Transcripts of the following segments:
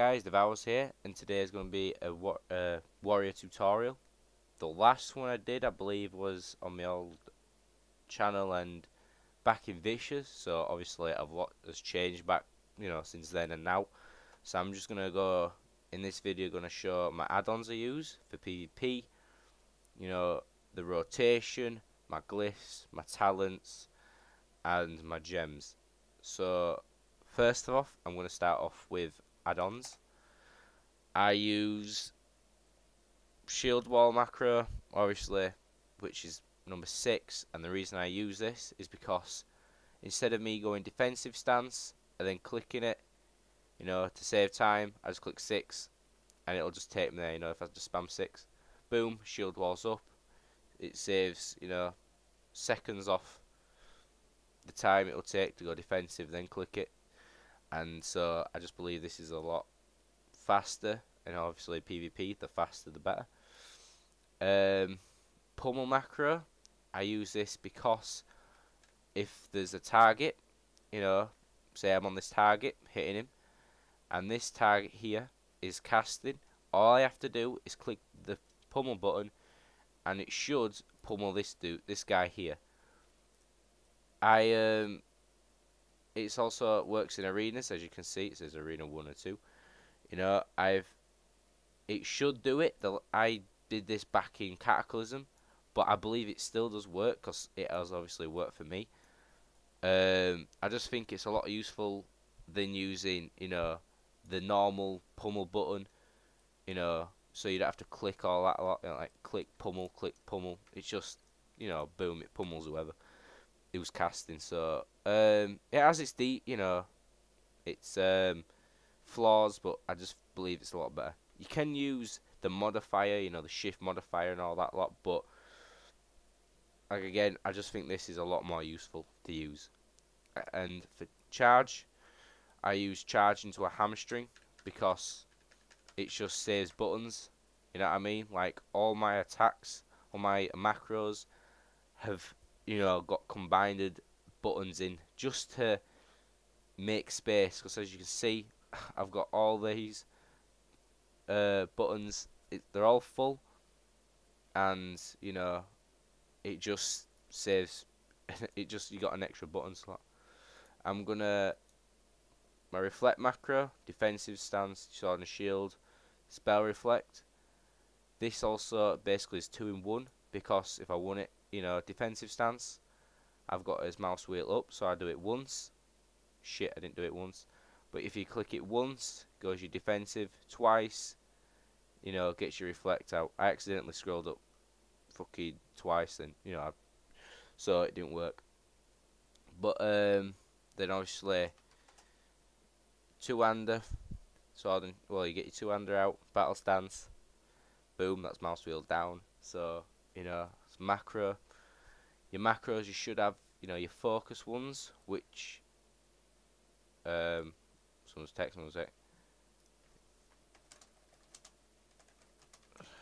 guys, Devourz here, and today is going to be a warrior tutorial. The last one I did, I believe, was on my old channel and back in Vicious, so obviously a lot has changed back, since then and now. So I'm just going to go, in this video, going to show my add-ons I use for PvP, the rotation, my glyphs, my talents, and my gems. So, first off, I'm going to start off with add-ons. I use shield wall macro, obviously, which is number 6, and the reason I use this is because instead of me going defensive stance and then clicking it, to save time, I just click 6 and it'll just take me there, if I just spam 6. Boom, shield wall's up. It saves, seconds off the time it'll take to go defensive, then click it. And so I just believe this is a lot faster, and obviously PvP, the faster the better. Pummel macro, I use this because if there's a target, say I'm on this target hitting him, and this target here is casting, all I have to do is click the pummel button and it should pummel this guy here. It's also works in arenas, as you can see. It says arena 1 or 2. It should do it. I did this back in Cataclysm, but I believe it still does work because it has obviously worked for me. I just think it's a lot useful than using, the normal pummel button, so you don't have to click all that a lot, like click pummel. It's just, boom, it pummels whoever who's casting. So it has its its flaws, but I just believe it's a lot better. You can use the modifier, the shift modifier and all that lot, but like again, I just think this is a lot more useful to use. And for charge, I use charge into a hamstring because it just saves buttons. You know what I mean? Like all my attacks, all my macros have, got combined buttons in just to make space. Because as you can see, I've got all these buttons. They're all full, and it just saves. You got an extra button slot. I'm gonna my reflect macro, defensive stance, sword and shield, spell reflect. This also basically is 2 in 1 because if I want it, defensive stance, I've got his mouse wheel up, so I do it once. Shit, I didn't do it once. But if you click it once, goes your defensive. Twice, gets your reflect out. I accidentally scrolled up fucking twice, and so it didn't work. But then obviously two-hander, sword and you get your two-hander out, battle stance. Boom, that's mouse wheel down. So it's macro. Your macros, you should have your focus ones, which someone's texting me.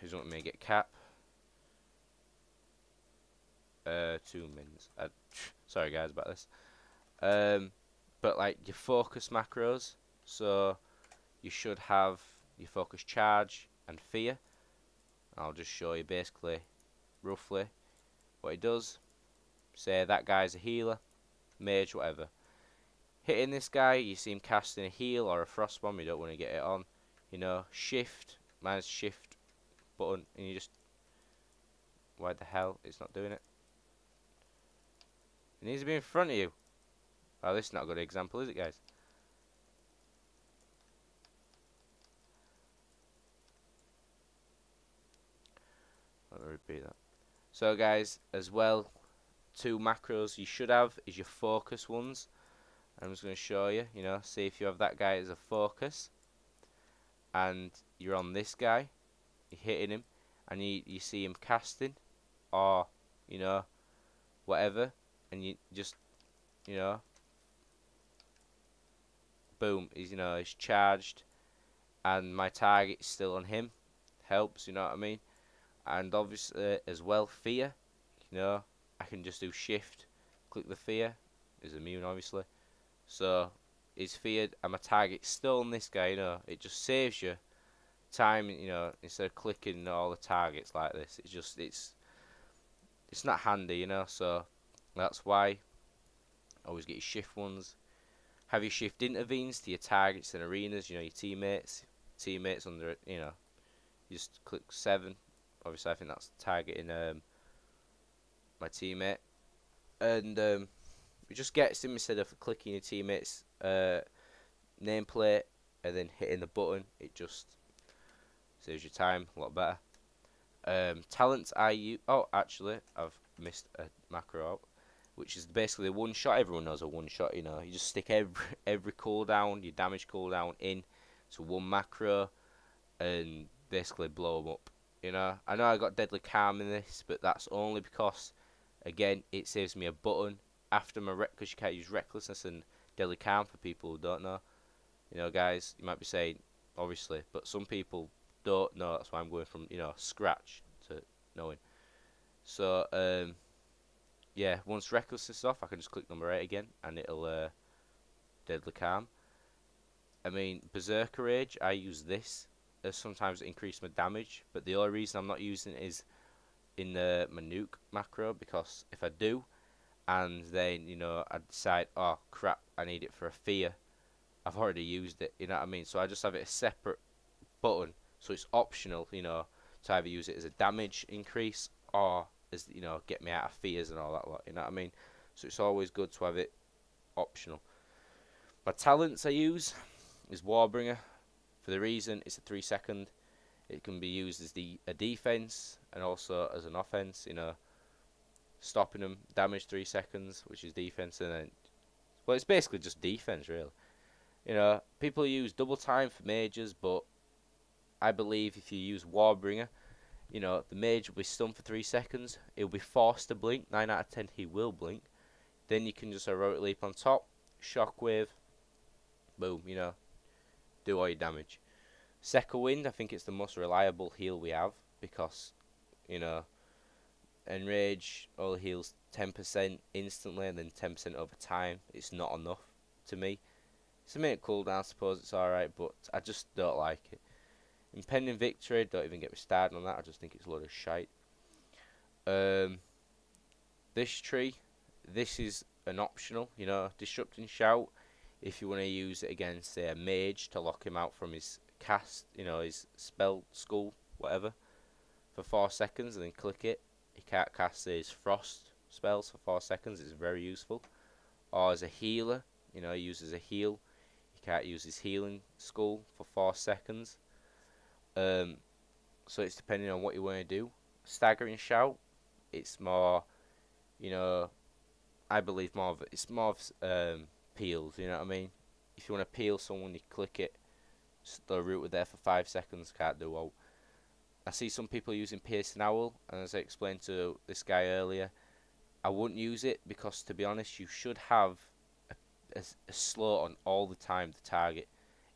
He's wanting me to get cap. 2 mins. Sorry guys about this. But like your focus macros, so you should have your focus charge and fear. I'll just show you basically, roughly, what it does. Say that guy's a healer, mage, whatever. Hitting this guy, you see him casting a heal or a frost bomb, you don't want to get it on. Shift, minus shift button, and you just, why the hell, it's not doing it. It needs to be in front of you. Oh, this is not a good example, is it, guys? Let me repeat that. So, guys, as well, 2 macros you should have is your focus ones. I'm just going to show you, see if you have that guy as a focus, and you're on this guy, you're hitting him, and you see him casting, or, whatever, and you just, boom, he's charged, and my target's still on him. Helps, you know what I mean? And obviously as well, fear, I can just do shift, click the fear, is immune obviously, so is feared and my target's still on this guy, you know, it just saves you time, you know, instead of clicking all the targets like this. It's just, it's not handy, you know, so that's why always get your shift ones. Have your shift intervenes to your targets and arenas, you know, your teammates under it, you know, you just click 7. Obviously I think that's targeting my teammate, and it just gets him instead of clicking your teammate's nameplate and then hitting the button. It just saves your time a lot better. Talents I use. Oh, actually, I've missed a macro out, which is basically a one shot. Everyone knows a one shot. You know, you just stick every cooldown, your damage cooldown, in to one macro, and basically blow them up. You know, I know I got deadly calm in this, but that's only because, again, it saves me a button after my because you can't use recklessness and deadly calm for people who don't know. You know, guys, you might be saying, obviously, but some people don't know. That's why I'm going from, you know, scratch to knowing. So yeah, once recklessness is off, I can just click number 8 again, and it'll deadly calm. I mean, berserker rage, I use this as sometimes it increase my damage, but the only reason I'm not using it is in the my nuke macro, because if I do, and then, you know, I decide, oh crap, I need it for a fear, I've already used it, you know what I mean? So I just have it a separate button, so it's optional, you know, to either use it as a damage increase or as, you know, get me out of fears and all that lot, you know what I mean? So it's always good to have it optional. My talents I use is Warbringer, for the reason it's a 3-second. It can be used as a defense and also as an offense, you know, stopping them, damage 3 seconds, which is defense, and then, well, it's basically just defense, really. You know, people use double time for mages, but I believe if you use Warbringer, you know, the mage will be stunned for 3 seconds. He'll be forced to blink. 9 out of 10 he will blink. Then you can just heroic leap on top, shockwave, boom, you know, do all your damage. Second Wind, I think it's the most reliable heal we have, because, you know, Enrage only heals 10% instantly and then 10% over time. It's not enough to me. It's a minute cooldown, I suppose it's alright, but I just don't like it. Impending Victory, don't even get me started on that, I just think it's a load of shite. This tree, this is an optional, you know, Disrupting Shout, if you want to use it against, say, a mage to lock him out from his cast, you know, his spell, school, whatever, for 4 seconds, and then click it. He can't cast his frost spells for 4 seconds, it's very useful. Or as a healer, you know, he uses a heal, he can't use his healing school for 4 seconds. So it's depending on what you want to do. Staggering Shout, it's more, you know, I believe more of it's more of peels, you know what I mean? If you want to peel someone, you click it, the root with there for 5 seconds, can't do all. I see some people using Piercing Owl, and as I explained to this guy earlier, I wouldn't use it because, to be honest, you should have a slow on all the time to target.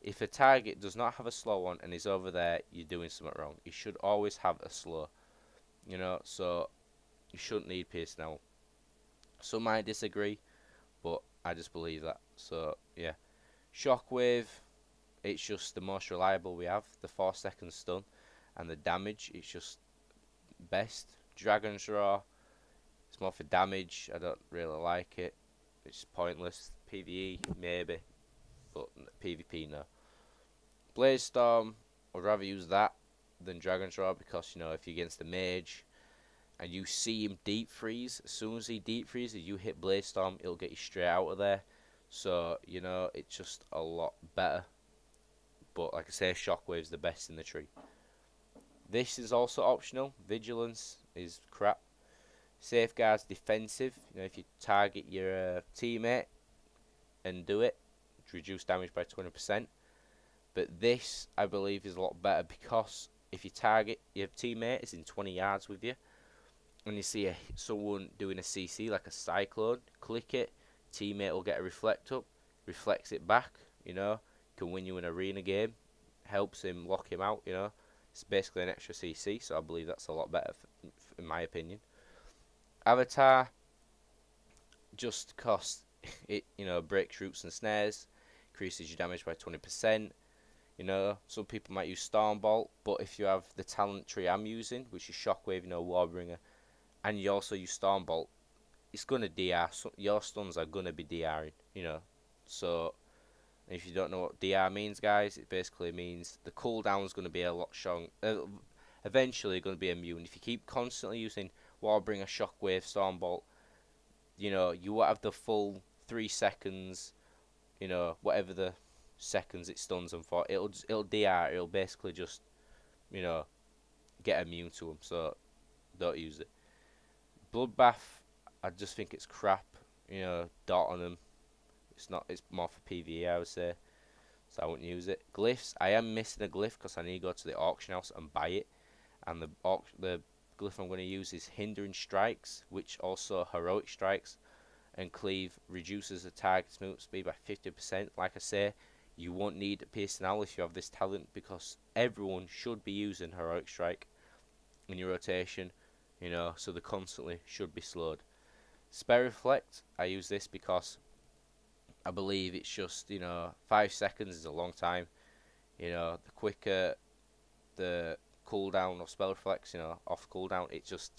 If a target does not have a slow on and is over there, you're doing something wrong. You should always have a slow, you know, so you shouldn't need Piercing Owl. Some might disagree, but I just believe that. So yeah, Shockwave, it's just the most reliable we have. The 4 second stun and the damage, it's just best. Dragon's Roar, it's more for damage. I don't really like it. It's pointless. PvE maybe, but PvP no. Blaze Storm, I'd rather use that than Dragon's Roar, because, you know, if you're against a mage and you see him deep freeze, as soon as he deep freezes, you hit Blaze Storm, it'll get you straight out of there. So, you know, it's just a lot better. But like I say, Shockwave's the best in the tree. This is also optional. Vigilance is crap. Safeguard's defensive. You know, if you target your teammate and do it, reduce damage by 20%. But this, I believe, is a lot better, because if you target your teammate is in 20 yards with you, and you see someone doing a CC like a cyclone, click it, teammate will get a reflect up, reflects it back, you know, can win you an arena game, helps him lock him out, you know. It's basically an extra CC, so I believe that's a lot better, in my opinion. Avatar, just because it, you know, breaks roots and snares, increases your damage by 20%. You know, some people might use Stormbolt, but if you have the talent tree I'm using, which is Shockwave, you know, Warbringer, and you also use Stormbolt, it's gonna DR. So your stuns are gonna be DRing, you know. So if you don't know what DR means, guys, it basically means the cooldown is gonna be a lot strong. Eventually, gonna be immune. If you keep constantly using Warbringer, Shockwave, Stormbolt, you know, you will have the full 3 seconds. You know, whatever the seconds it stuns them for, it'll DR. It'll basically just, you know, get immune to them. So don't use it. Bloodbath, I just think it's crap. You know, dot on them. It's not. It's more for PvE, I would say. So I wouldn't use it. Glyphs, I am missing a glyph because I need to go to the auction house and buy it. And the glyph I'm going to use is Hindering Strikes, which also Heroic Strikes. And Cleave reduces the target's movement speed by 50%. Like I say, you won't need Piercing Owl if you have this talent, because everyone should be using Heroic Strike in your rotation, you know, so they constantly should be slowed. Spell Reflect, I use this because I believe it's just, you know, 5 seconds is a long time. You know, the quicker the cooldown of Spell Reflects, you know, off cooldown, it's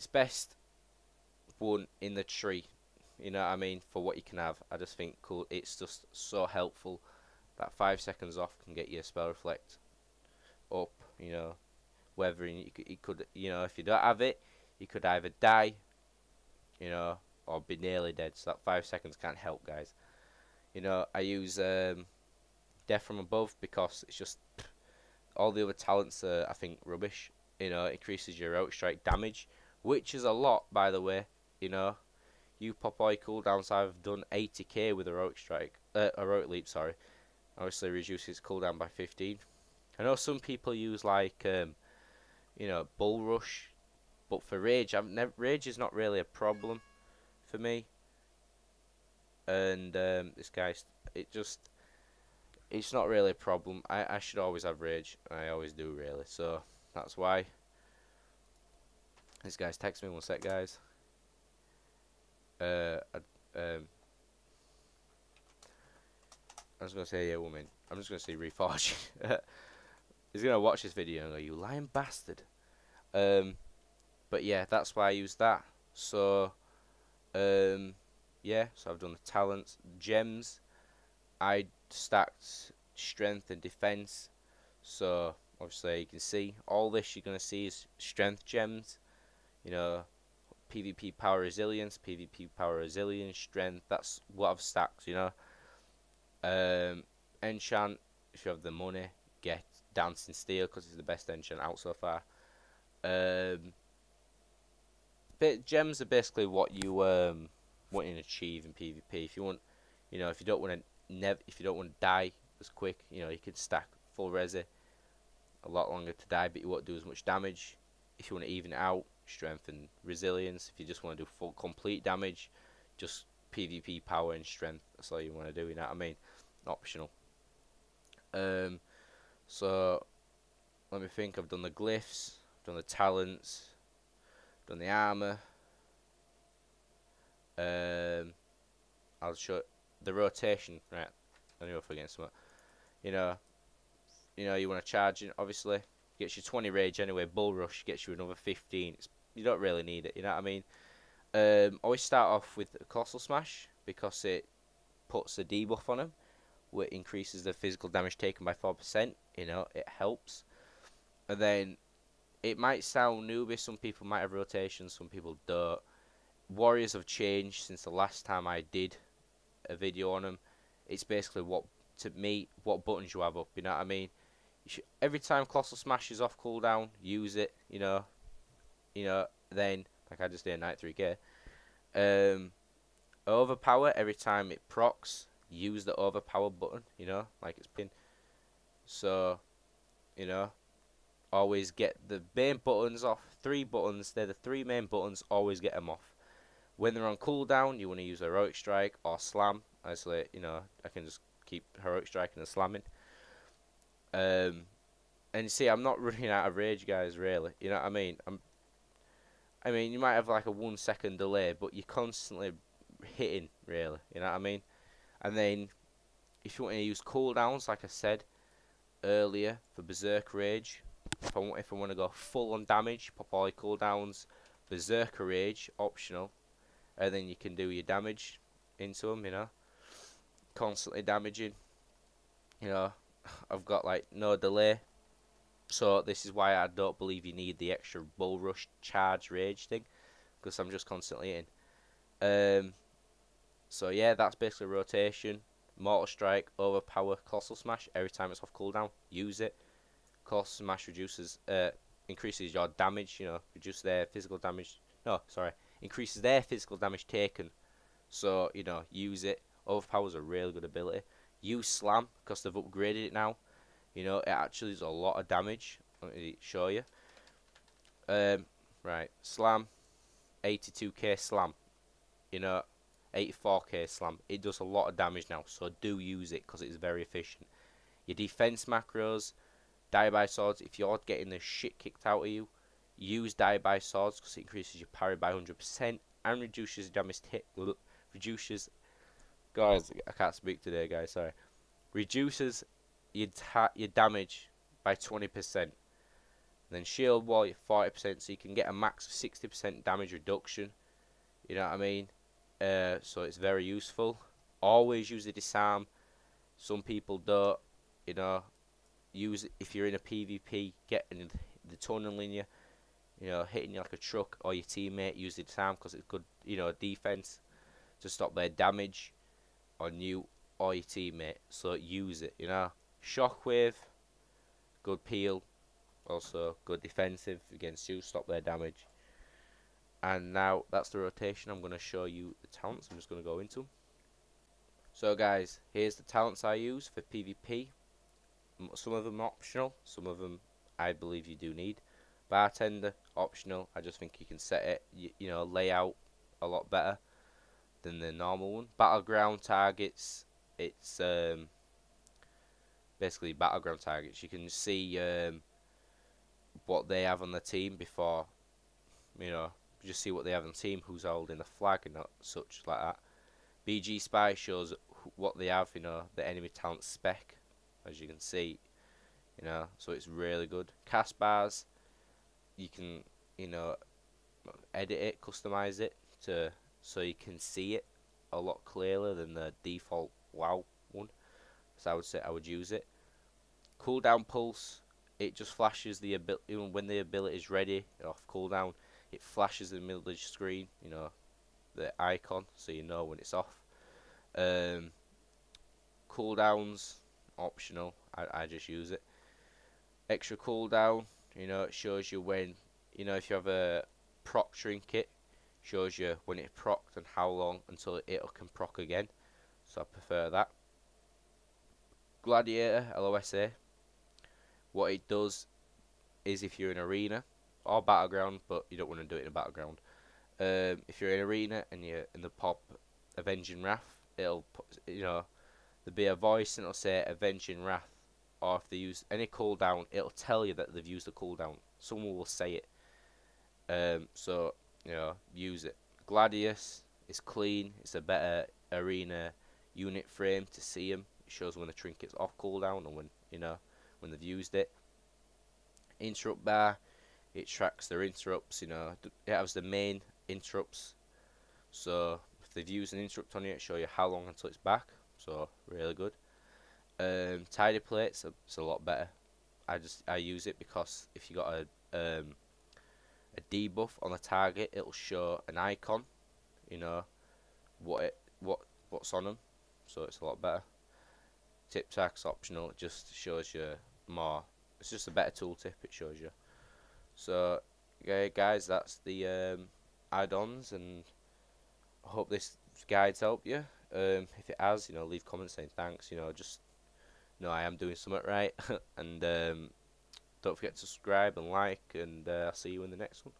best one in the tree, you know what I mean, for what you can have. I just think cool, it's just so helpful. That 5 seconds off can get your Spell Reflect up, you know, whether you could, you know, if you don't have it, you could either die, you know, or be nearly dead. So that 5 seconds can't help, guys. You know, I use Death from Above because it's just all the other talents are, I think, rubbish. You know, it increases your Heroic Strike damage, which is a lot, by the way. You know, you Popeye cooldowns, I've done 80k with Heroic Strike, Heroic Leap, sorry. Obviously reduces cooldown by 15. I know some people use like, you know, Bull Rush, but for Rage, Rage is not really a problem for me. And this guy's, it's not really a problem. I should always have Rage. I always do, really. So that's why. This guy's text me, one sec, guys. I was gonna say, yeah, woman. I'm just gonna say Reforge. He's gonna watch this video and go, "You lying bastard." But yeah, that's why I use that. So, yeah. So I've done the talents, gems. I stacked strength and defense. So obviously you can see all this. You're gonna see is strength gems. You know, PvP power resilience, PvP power resilience, strength. That's what I've stacked. You know, enchant. If you have the money, get Dancing Steel because it's the best enchant out so far. But gems are basically what you want to achieve in PvP. If you want, you know, if you don't want to die as quick, you know, you can stack full resi a lot longer to die, but you won't do as much damage. If you want to even it out, strength and resilience. If you just want to do full complete damage, just PvP power and strength. That's all you want to do. You know what I mean? Optional. So let me think. I've done the glyphs, I've done the talents, done the armor. I'll show the rotation. Right, I knew I was forgetting something. You know, you want to charge it. Obviously, gets you 20 rage anyway. Bull Rush gets you another 15. You don't really need it. You know what I mean? Always start off with a Colossal Smash because it puts a debuff on him, which increases the physical damage taken by 4%. You know, it helps. And then it might sound newbie. Some people might have rotations, some people don't. Warriors have changed since the last time I did a video on them. It's basically what buttons you have up. You know what I mean? Every time Colossal Smash is off cooldown, use it. You know, then like I just did Night 3K. Overpower every time it procs. Use the overpower button. You know, like it's been. So, you know, always get the main buttons off. 3 buttons. They're the 3 main buttons. Always get them off. When they're on cooldown, you want to use Heroic Strike or Slam. Actually, you know, I can just keep Heroic Striking and slamming. And see, I'm not running out of rage, guys. Really, you know what I mean? I mean, you might have like a 1 second delay, but you're constantly hitting. Really, you know what I mean? And then if you want to use cooldowns, like I said earlier, for Berserker Rage, if I want to go full on damage, pop all your cooldowns, Berserker Rage, optional, and then you can do your damage into them, you know, constantly damaging, you know. I've got like no delay, so this is why I don't believe you need the extra Bull Rush charge rage thing, because I'm just constantly hitting. So yeah, that's basically rotation. Mortal Strike, Overpower, Colossal Smash. Every time it's off cooldown, use it. Colossal Smash increases your damage. You know, reduce their physical damage. No, sorry, increases their physical damage taken. So you know, use it. Overpower is a really good ability. Use Slam because they've upgraded it now. You know, it actually does a lot of damage. Let me show you. Right, Slam, 82k Slam. You know, 84k Slam. It does a lot of damage now, so do use it because it's very efficient. Your defense macros, Die by Swords. If you're getting the shit kicked out of you, use Die by Swords because it increases your parry by 100% and reduces damage. Reduces. Guys, I can't speak today, guys. Sorry. Reduces your damage by 20%. Then Shield Wall 40%, so you can get a max of 60% damage reduction. You know what I mean? So it's very useful. Always use the disarm. Some people don't. You know, use it if you're in a PvP, getting the tunnel in you. You know, hitting you like a truck or your teammate. Use the disarm because it's good. You know, defense to stop their damage on you or your teammate. So use it. You know, Shockwave, good peel. Also good defensive against you. Stop their damage. And now that's the rotation. I'm going to show you the talents. I'm just going to go into them. So guys, here's the talents I use for PvP. Some of them are optional, some of them I believe you do need. Bartender, optional. I just think you can set it, you know, layout a lot better than the normal one. Battleground targets, it's basically battleground targets. You can see what they have on the team before, you know, just see what they have on the team, who's holding the flag and such like that. BG Spy shows what they have, you know, the enemy talent spec, as you can see, you know, so it's really good. Cast bars, you can, you know, edit it, customize it to so you can see it a lot clearer than the default WoW one. So I would say I would use it. Cooldown pulse, it just flashes the ability, even when the ability is ready off cooldown, it flashes in the middle of the screen, you know, the icon, so you know when it's off. Cooldowns, optional, I just use it. Extra cooldown, you know, it shows you when, you know, if you have a proc trinket, shows you when it procced and how long until it can proc again, so I prefer that. Gladiator, LOSA, what it does is if you're in arena or battleground, but you don't want to do it in a battleground. If you're in arena and you're in the pop Avenging Wrath, it'll, you know, there'll be a voice and it'll say Avenging Wrath, or if they use any cooldown, it'll tell you that they've used a cooldown. Someone will say it. So you know, use it. Gladius is clean. It's a better arena unit frame to see them. It shows when the trinket's off cooldown and when, you know, when they've used it. Interrupt bar, it tracks their interrupts. You know, it has the main interrupts. So if they've used an interrupt on you, it show you how long until it's back. So really good. Tidy plates, it's a lot better. I use it because if you got a debuff on the target, it'll show an icon. You know what's on them. So it's a lot better. Tip tax optional. It just shows you more. It's just a better tooltip. It shows you. So yeah, guys, that's the add-ons, and I hope this guide's helped you. If it has, you know, leave comments saying thanks. You know, just know I am doing something right, and don't forget to subscribe and like, and I'll see you in the next one.